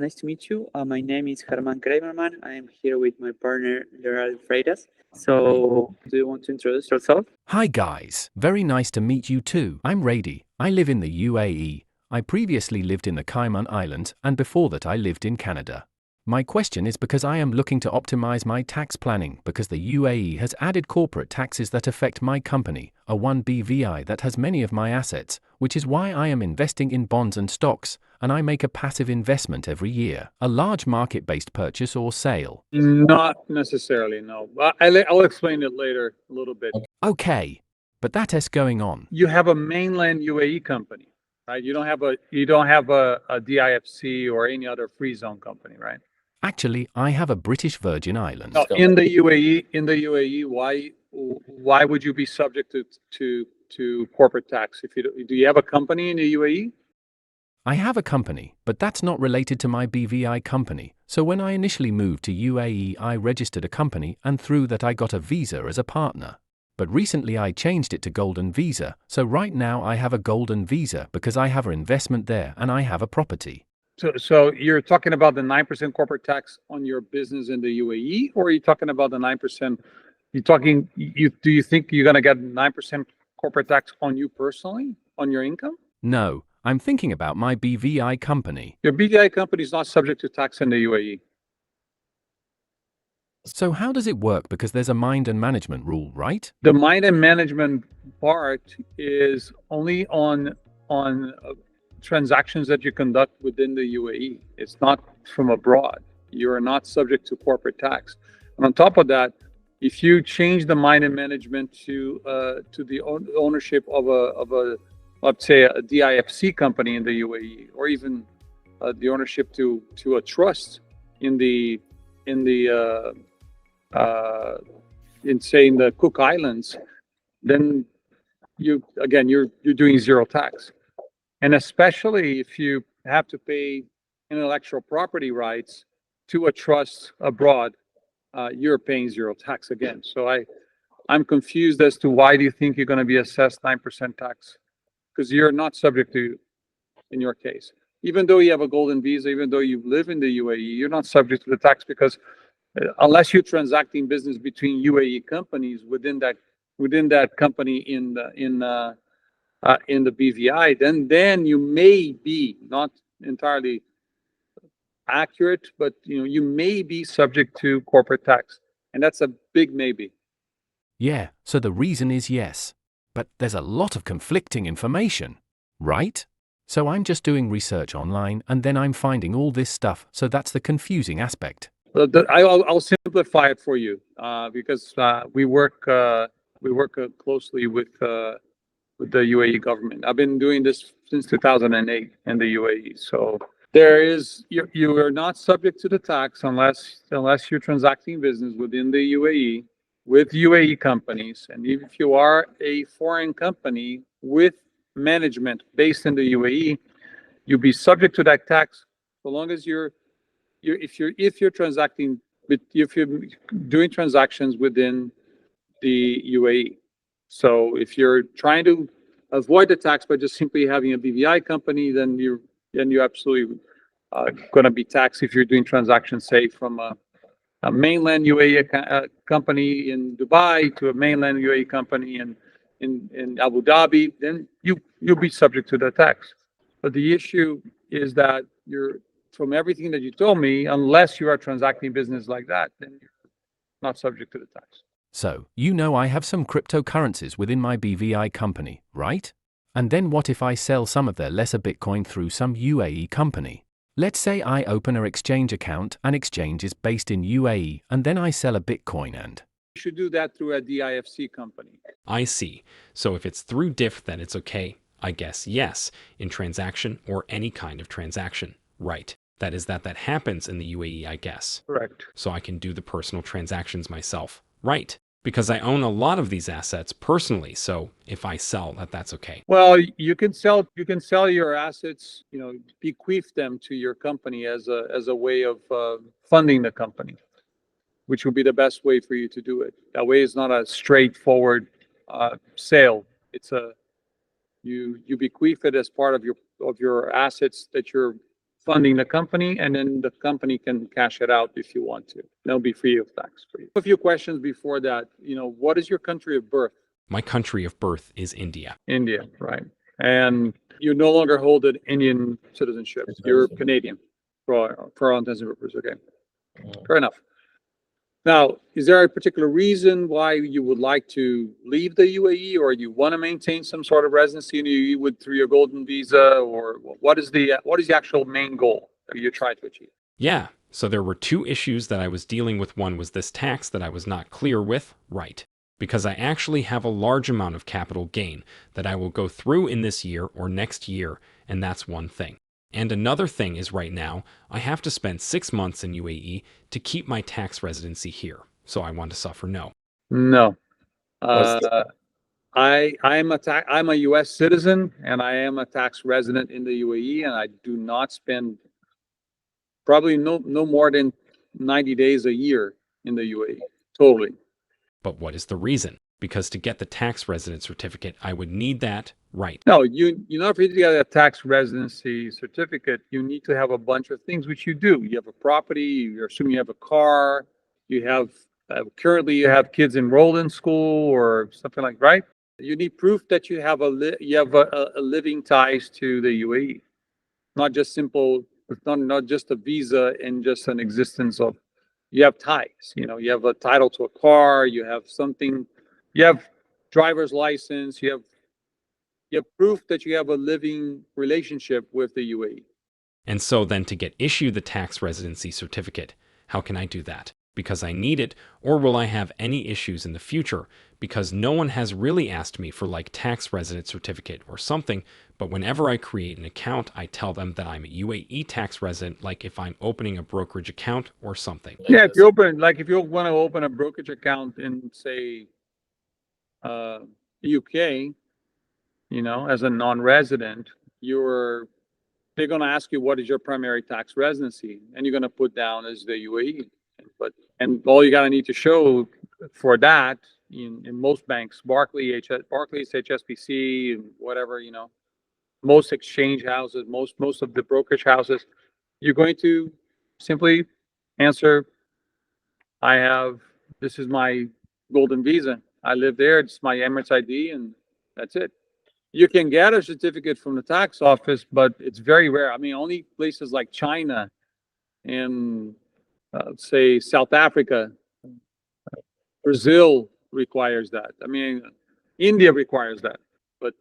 Nice to meet you. My name is Herman Kramerman. I am here with my partner, Gerald Freitas. So, do you want to introduce yourself? Hi guys, very nice to meet you too. I'm Rady. I live in the UAE. I previously lived in the Cayman Islands and before that I lived in Canada. My question is because I am looking to optimize my tax planning because the UAE has added corporate taxes that affect my company, a 1BVI that has many of my assets, which is why I am investing in bonds and stocks, and I make a passive investment every year, a large market-based purchase or sale. Not necessarily, no. I'll explain it later a little bit. Okay, but that is going on. You have a mainland UAE company, right? You don't have a DIFC or any other free zone company, right? Actually, I have a British Virgin Islands. No, in the UAE, why would you be subject to corporate tax? If do you have a company in the UAE? I have a company, but that's not related to my BVI company. So when I initially moved to UAE, I registered a company and through that I got a visa as a partner. But recently I changed it to Golden Visa, so right now I have a Golden Visa because I have an investment there and I have a property. So you're talking about the 9% corporate tax on your business in the UAE, or are you talking about the 9%? Do you think you're gonna get 9% corporate tax on you personally, on your income? No, I'm thinking about my BVI company. Your BVI company is not subject to tax in the UAE. So how does it work? Because there's a mind and management rule, right? The mind and management part is only on transactions that you conduct within the UAE. It's not from abroad. You are not subject to corporate tax. And on top of that, if you change the mind and management to the ownership of a let's say a DIFC company in the UAE, or even the ownership to a trust in say in the Cook Islands, then you're doing zero tax. And especially if you have to pay intellectual property rights to a trust abroad, you're paying zero tax again. So I'm confused as to why do you think you're going to be assessed 9% tax? Because you're not subject to, in your case, even though you have a golden visa, even though you live in the UAE, you're not subject to the tax because unless you're transacting business between UAE companies within that company in the BVI, then you may be not entirely accurate, but you may be subject to corporate tax, and that's a big maybe. Yeah, so the reason is yes. But there's a lot of conflicting information, right? So I'm just doing research online and then I'm finding all this stuff, so that's the confusing aspect. I'll simplify it for you because we work closely with the UAE government. I've been doing this since 2008 in the UAE. So you are not subject to the tax unless you're transacting business within the UAE with UAE companies, and if you are a foreign company with management based in the UAE, you'll be subject to that tax so long as if you're transacting, if you're doing transactions within the UAE. So if you're trying to avoid the tax by just simply having a BVI company, then you're absolutely going to be taxed if you're doing transactions, say, from a mainland UAE company in Dubai to a mainland UAE company in Abu Dhabi, then you'll be subject to the tax. But the issue is that from everything that you told me, unless you are transacting business like that, then you're not subject to the tax. So, I have some cryptocurrencies within my BVI company, right? And then what if I sell some of their lesser Bitcoin through some UAE company? Let's say I open an exchange account, and exchange is based in UAE, and then I sell a Bitcoin and... You should do that through a DIFC company. I see. So if it's through DIF, then it's okay. I guess yes, in transaction or any kind of transaction. Right. That is that happens in the UAE, I guess. Correct. So I can do the personal transactions myself. Right. Because I own a lot of these assets personally, so if I sell, that's okay. Well, you can sell your assets, bequeath them to your company as a way of funding the company, which would be the best way for you to do it. That way, it's not a straightforward sale. It's you bequeath it as part of your assets that you're funding the company, and then the company can cash it out if you want to. That'll be free of tax for you. A few questions before that. What is your country of birth? My country of birth is India. India, right? And you no longer hold an Indian citizenship. You're Canadian for all intents and purposes. Okay, fair enough. Now, is there a particular reason why you would like to leave the UAE, or you want to maintain some sort of residency in the UAE through your golden visa, or what is the actual main goal that you're trying to achieve? Yeah, so there were two issues that I was dealing with. One was this tax that I was not clear with, right? Because I actually have a large amount of capital gain that I will go through in this year or next year, and that's one thing. And another thing is right now, I have to spend 6 months in UAE to keep my tax residency here. So I want to suffer no. No. I'm a U.S. citizen, and I am a tax resident in the UAE, and I do not spend probably no more than 90 days a year in the UAE. Totally. But what is the reason? Because to get the tax resident certificate, I would need that, right? No, you not for you to get a tax residency certificate, you need to have a bunch of things, which you do. You have a property, you assume you have a car, you have currently you have kids enrolled in school or something like, right? You need proof that you have a living ties to the UAE, not just simple, not just a visa and just an existence of. You have ties. You have a title to a car. You have something. You have driver's license. You have proof that you have a living relationship with the UAE. And so then to get issued the tax residency certificate, how can I do that? Because I need it, or will I have any issues in the future? Because no one has really asked me for like tax resident certificate or something, but whenever I create an account, I tell them that I'm a UAE tax resident, like if I'm opening a brokerage account or something. Yeah, if you want to open a brokerage account in, say, UK, as a non-resident, they're going to ask you what is your primary tax residency, and you're going to put down as the UAE. And all you got to need to show for that in most banks, Barclays, HSBC, and whatever, most exchange houses, most of the brokerage houses, you're going to simply answer, this is my golden visa. I live there. It's my Emirates ID, and that's it. You can get a certificate from the tax office, but it's very rare. I mean, only places like China and say South Africa, Brazil requires that. I mean, India requires that, but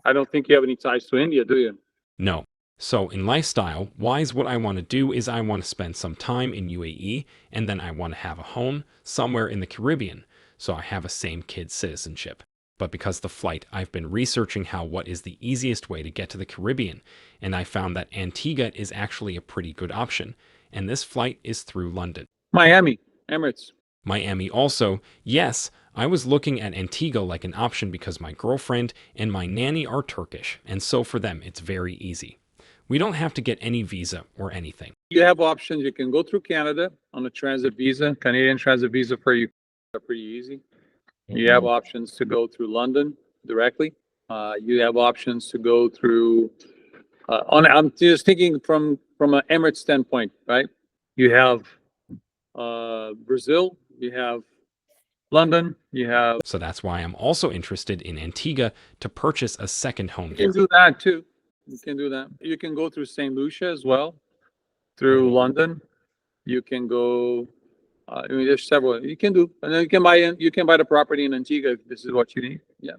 I don't think you have any ties to India, do you? No. So in lifestyle wise, what I want to do is I want to spend some time in UAE, and then I want to have a home somewhere in the Caribbean. So I have a same kid citizenship. But because the flight, I've been researching what is the easiest way to get to the Caribbean, and I found that Antigua is actually a pretty good option, and this flight is through London. Miami, Emirates. Miami also, yes, I was looking at Antigua like an option because my girlfriend and my nanny are Turkish, and so for them it's very easy. We don't have to get any visa or anything. You have options. You can go through Canada on a transit visa. Canadian transit visa for you are pretty easy. You have options to go through London directly. You have options to go through. I'm just thinking from an Emirates standpoint, right? You have Brazil. You have London. You have. So that's why I'm also interested in Antigua to purchase a second home You there. can do that too. You can do that. You can go through St. Lucia as well, through London. You can go. I mean, there's several you can do, and then you can buy the property in Antigua if this is what you need. Yeah.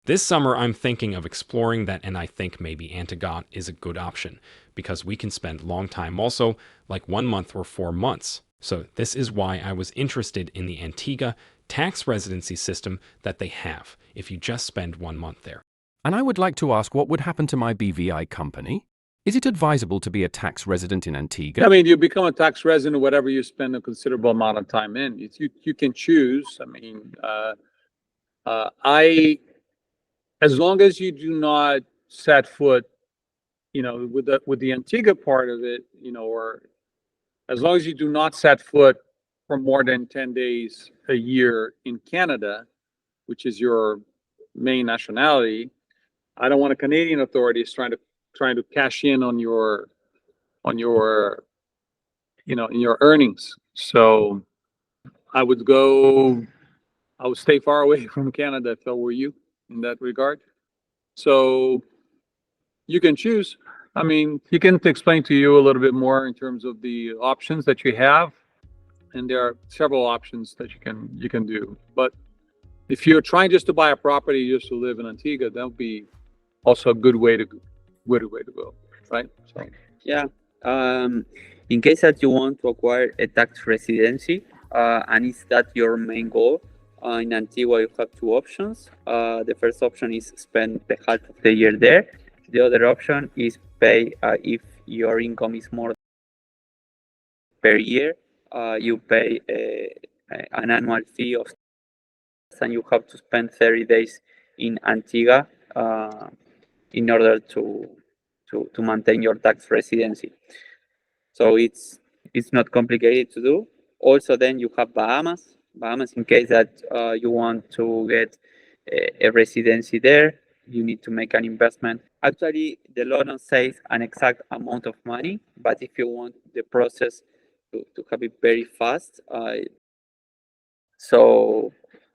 This summer, I'm thinking of exploring that, and I think maybe Antigua is a good option because we can spend long time also, like 1 month or 4 months. So this is why I was interested in the Antigua tax residency system that they have if you just spend 1 month there. And I would like to ask what would happen to my BVI company? Is it advisable to be a tax resident in Antigua? I mean, you become a tax resident whatever you spend a considerable amount of time in. You can choose. I mean, as long as you do not set foot, with the Antigua part of it, or as long as you do not set foot for more than 10 days a year in Canada, which is your main nationality. I don't want a Canadian authorities trying to trying to cash in on your in your earnings. So I would stay far away from Canada if I were you in that regard. So you can choose. I mean, he can explain to you a little bit more in terms of the options that you have, and there are several options that you can do. But if you're trying just to buy a property just to live in Antigua, that would be also a good way to go, right? So, Yeah. In case that you want to acquire a tax residency, and is that your main goal, in Antigua you have two options. The first option is spend the half of the year there. The other option is pay, if your income is more per year, you pay an annual fee of, and you have to spend 30 days in Antigua in order to maintain your tax residency. So it's not complicated to do. Also, then you have Bahamas. Bahamas, in case that you want to get a residency there, you need to make an investment. Actually, the law don't say an exact amount of money, but if you want the process to have it very fast, so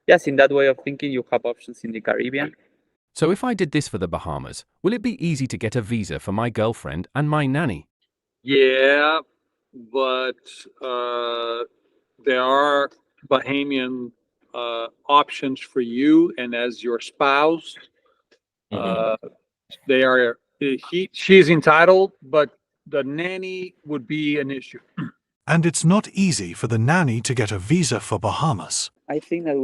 yes, in that way of thinking, you have options in the Caribbean. So if I did this for the Bahamas, will it be easy to get a visa for my girlfriend and my nanny? yeah, but there are Bahamian options for you and as your spouse. Uh, they are she's entitled, but the nanny would be an issue. And it's not easy for the nanny to get a visa for Bahamas. I think that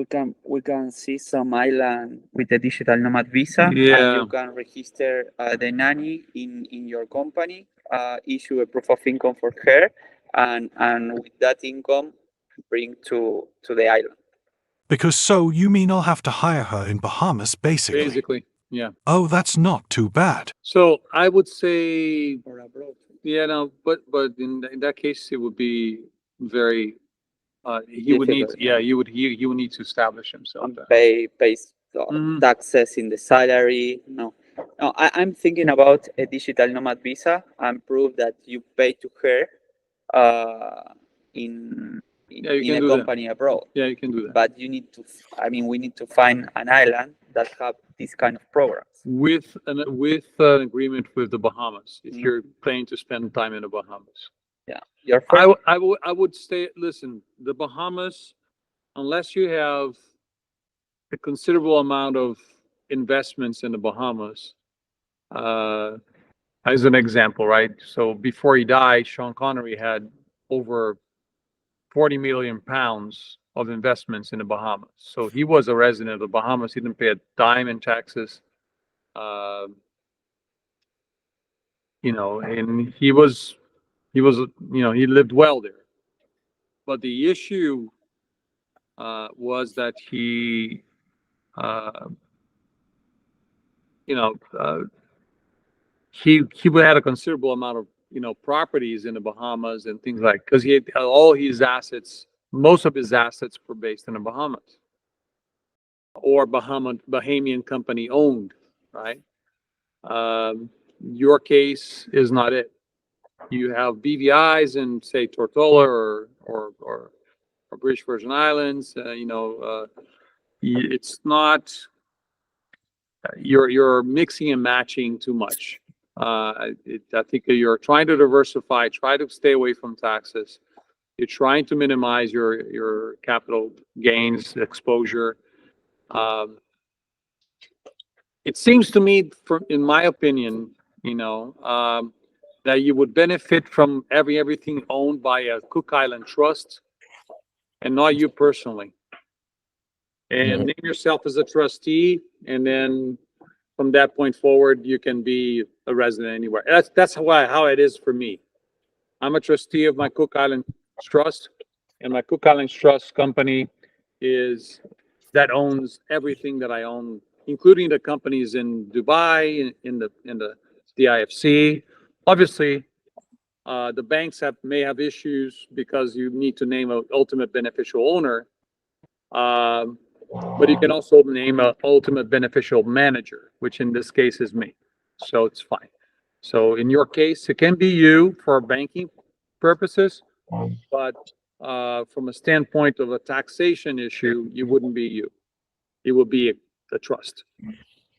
we can see some island with a digital nomad visa, and Yeah. you can register the nanny in your company, issue a proof of income for her, and with that income, bring to the island. Because so you mean I'll have to hire her in Bahamas, basically. Basically, yeah. Oh, that's not too bad. So I would say, Or abroad. yeah, no, but in that case, it would be very. He would need, Difficult, yeah, yeah. he would need to establish himself. And there. pay Mhm. taxes in the salary. No, I'm thinking about a digital nomad visa and prove that you pay to her in Yeah, you in can a do that. company abroad. Yeah, you can do that But you need to, I mean, we need to find an island that have this kind of programs. with an agreement with the Bahamas. If Mhm. you're planning to spend time in the Bahamas, Yeah, your I friend. I would say, listen, the Bahamas, unless you have a considerable amount of investments in the Bahamas. Uh, as an example, right? So before he died, Sean Connery had over 40 million pounds of investments in the Bahamas. So he was a resident of the Bahamas. He didn't pay a dime in taxes. And he lived well there. But the issue was that uh, you know, uh, he had a considerable amount of properties in the Bahamas and things like, because he had all his assets, most of his assets were based in the Bahamas or Bahamian company owned, right? Your case is not it. You have BVI's in say Tortola or British Virgin Islands. It's not. You're mixing and matching too much. I think that you're trying to diversify, try to stay away from taxes. You're trying to minimize your capital gains exposure. It seems to me, in my opinion, that you would benefit from everything owned by a Cook Island trust and not you personally. And name yourself as a trustee, and then from that point forward, you can be a resident anywhere. That's how it is for me. I'm a trustee of my Cook Island Trust, and my Cook Island Trust company is that owns everything that I own, including the companies in Dubai, in the DIFC. Obviously, the banks may have issues because you need to name an ultimate beneficial owner. But you can also name an ultimate beneficial manager, which in this case is me. So it's fine. So in your case, it can be you for banking purposes, but from a standpoint of a taxation issue, you wouldn't be you. It would be a trust.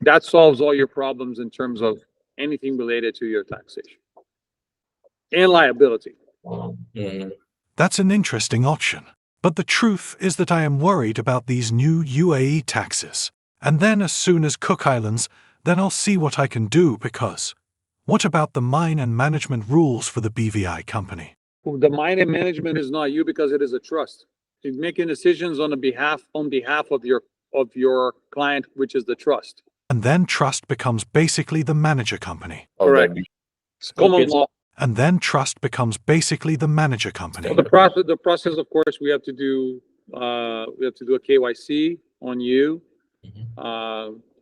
That solves all your problems in terms of anything related to your taxation and liability. That's an interesting option. But the truth is that I am worried about these new UAE taxes. And then as soon as Cook Islands, then I'll see what I can do because what about the mine and management rules for the BVI company? The mine and management is not you because it is a trust. You're making decisions on behalf of your client, which is the trust. And then trust becomes basically the manager company. Correct. It's common law. And then trust becomes basically the manager company. So the process, of course, we have to do a KYC on you,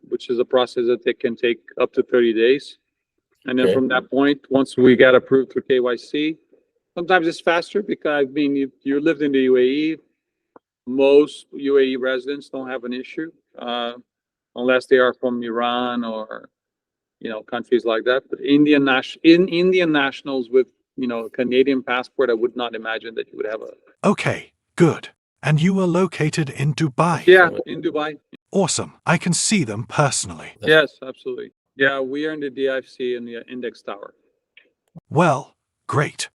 which is a process that can take up to 30 days. And then from that point, once we get approved through KYC, sometimes it's faster because you lived in the UAE. Most UAE residents don't have an issue, unless they are from Iran or, countries like that. But Indian nationals with, a Canadian passport, I would not imagine that you would have a. Okay, good. And you are located in Dubai? Yeah, in Dubai. Awesome. I can see them personally. Yes, absolutely. Yeah, we are in the DIFC in the Index Tower. Well, great.